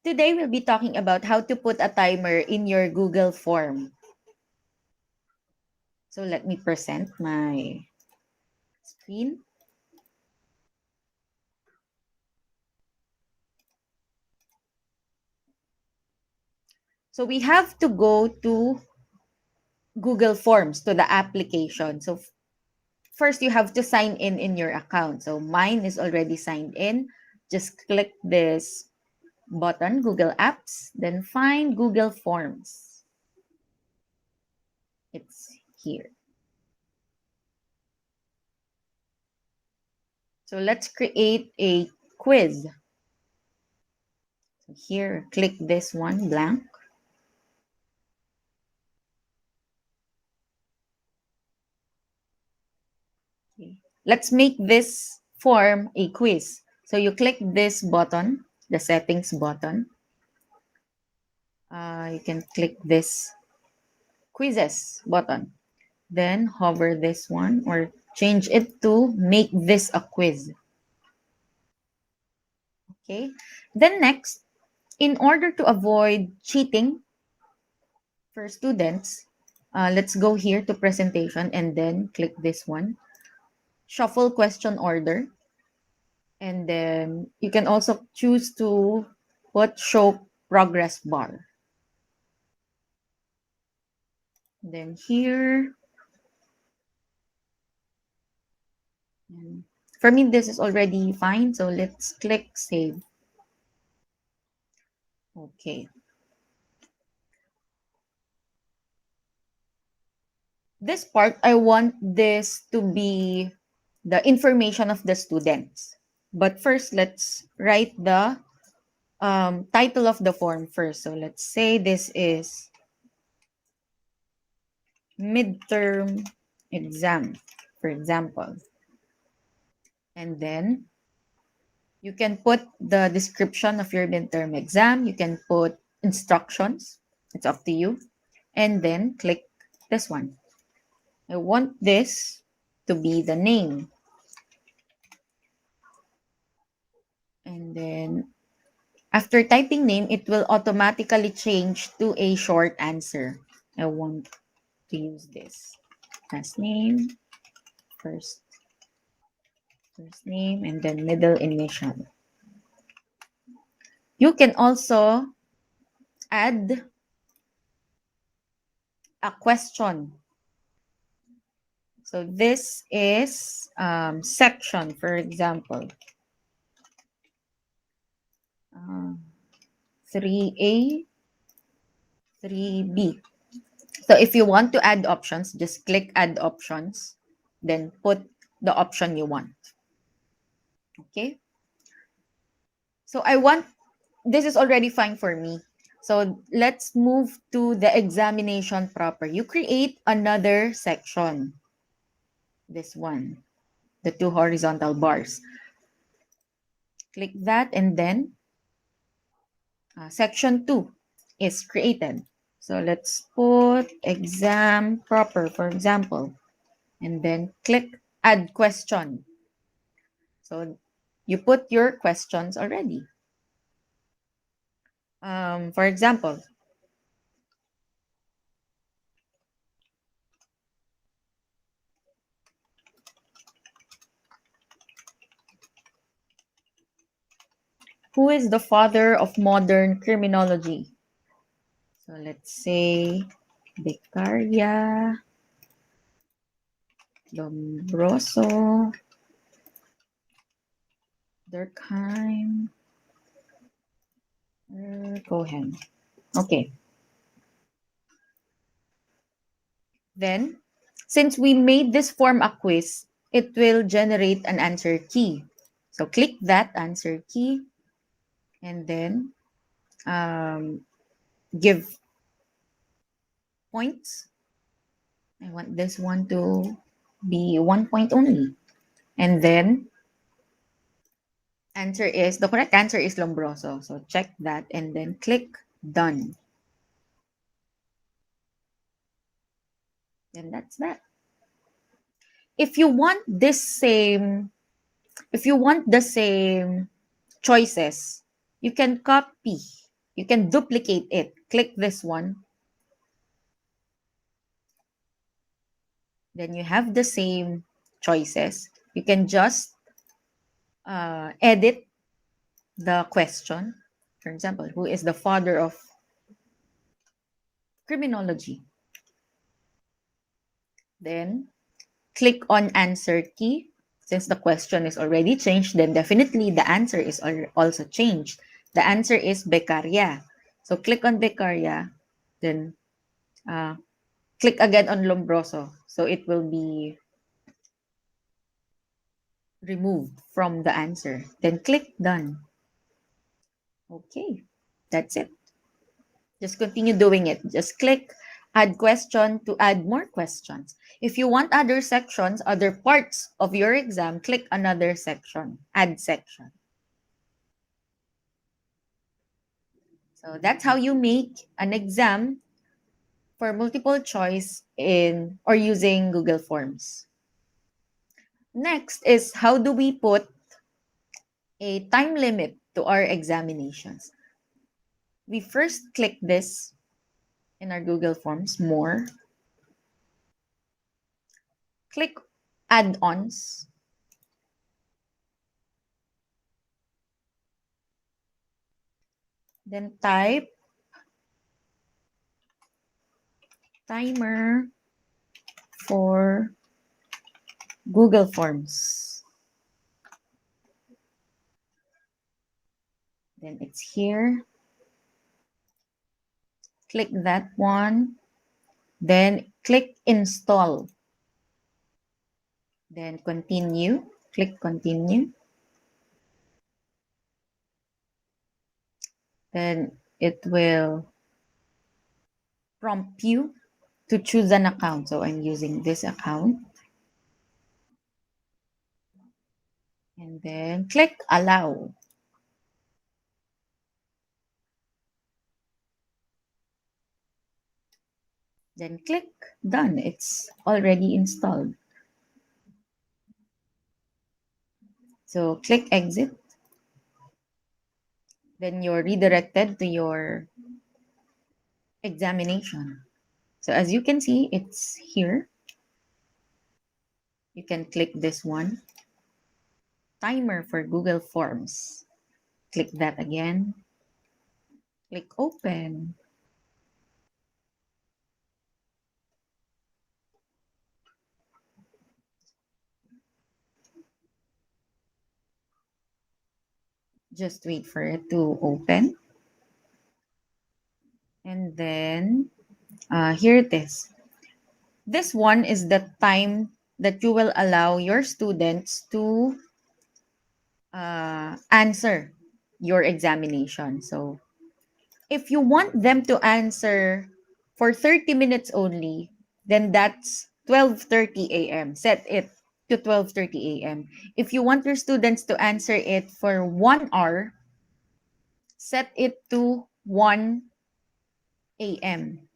Today we'll be talking about how to put a timer in your Google form. So let me present my screen. So we have to go to Google Forms, to the application. So first you have to sign in your account. So mine is already signed in. Just click this button, Google Apps, then find Google Forms. It's here. So let's create a quiz. So here, click this one, blank. Okay. Let's make this form a quiz. So you click this button, the settings button. You can click this quizzes button. Then hover this one or change it to make this a quiz. Okay. Then next, in order to avoid cheating for students, let's go here to presentation and then click this one. Shuffle question order. And then you can also choose to put show progress bar. Then here, for me, this is already fine. So let's click save. Okay. This part, I want this to be the information of the students. But first, let's write the title of the form first. So let's say this is midterm exam, for example. And then you can put the description of your midterm exam. You can put instructions. It's up to you. And then click this one. I want this to be the name. And then after typing name, it will automatically change to a short answer. I want to use this. Last name, first name, and then middle initial. You can also add a question. So this is section, for example. 3A, 3B. So if you want to add options, just click add options, then put the option you want. Okay. So this is already fine for me. So let's move to the examination proper. You create another section. This one, the two horizontal bars. Click that and then section 2 is created. So let's put exam proper, for example, and then click add question. So you put your questions already. For example, who is the father of modern criminology? So let's say Beccaria, Lombroso, Durkheim, Cohen. Okay. Then, since we made this form a quiz, it will generate an answer key. So click that answer key and then give points. I want this one to be 1 point only. And then the correct answer is Lombroso. So check that and then click done. And that's that. If you want the same choices, you can copy you can duplicate it. Click this one. Then you have the same choices. You can just edit the question. For example, who is the father of criminology? Then click on answer key. Since the question is already changed, then definitely the answer is also changed. The answer is Beccaria. So click on Beccaria, then uh, click again on Lombroso. So it will be removed from the answer. Then click done. Okay, that's it. Just continue doing it. Just click add question to add more questions. If you want other sections, other parts of your exam, click another section, add section. So that's how you make an exam for multiple choice in or using Google Forms. Next is how do we put a time limit to our examinations? We first click this in our Google Forms, more. Click add-ons. Then type timer for Google Forms. Then it's here. Click that one. Then click install. Then continue. Click continue. Then it will prompt you to choose an account. So I'm using this account. And then click allow. Then click done. It's already installed. So click exit. Then you're redirected to your examination. So as you can see, it's here. You can click this one. Timer for Google Forms. Click that again. Click open. Just wait for it to open. And then here it is. This one is the time that you will allow your students to answer your examination. So if you want them to answer for 30 minutes only, then that's 12:30 a.m. Set it to 12:30 a.m. If you want your students to answer it for 1 hour, set it to 1 a.m.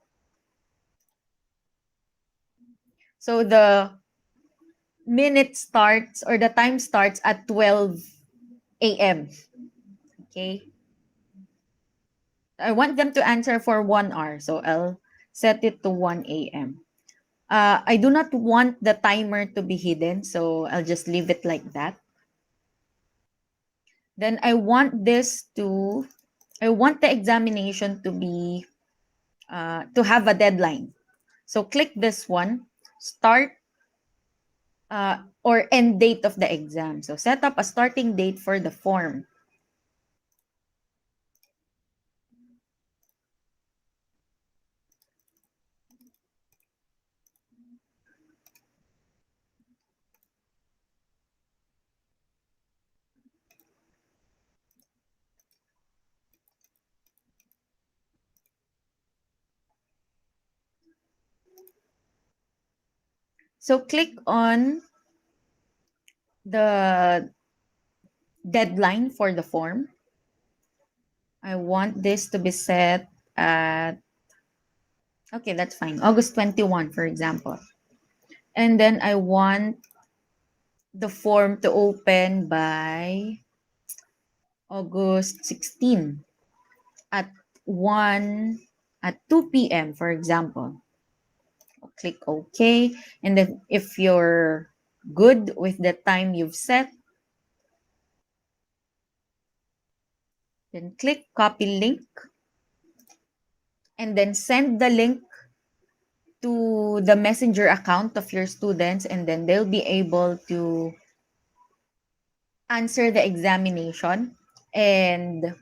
So the minute starts or the time starts at 12 a.m. Okay? I want them to answer for 1 hour, so I'll set it to 1 a.m. I do not want the timer to be hidden, so I'll just leave it like that. Then I want the examination to be, to have a deadline. So click this one, start or end date of the exam. So set up a starting date for the form. So click on the deadline for the form. I want this to be set at, okay, that's fine, August 21, for example. And then I want the form to open by August 16 at at 2 p.m., for example. Click OK. And then if you're good with the time you've set, then click copy link and then send the link to the messenger account of your students, and then they'll be able to answer the examination, and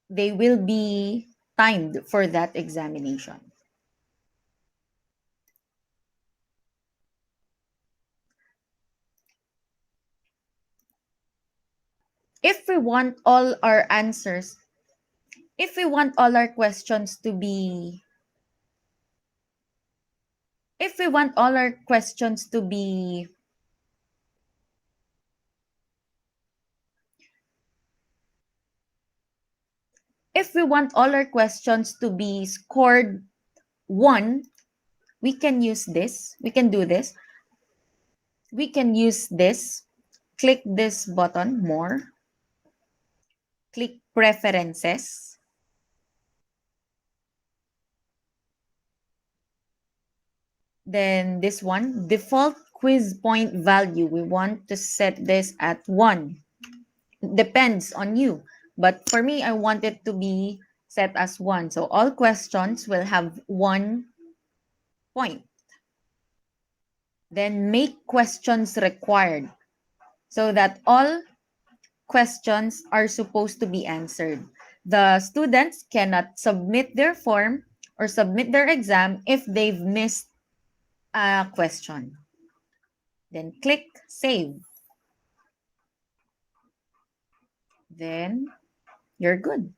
they will be timed for that examination. If we want all our answers, if we want all our questions to be, if we want all our questions to be if we want all our questions to be scored 1, we can use this. We can do this. We can use this. Click this button, more. Click preferences. Then this one, default quiz point value. We want to set this at 1. Depends on you. But for me, I want it to be set as 1. So all questions will have 1 point. Then make questions required, so that all questions are supposed to be answered. The students cannot submit their form or submit their exam if they've missed a question. Then click save. Then you're good.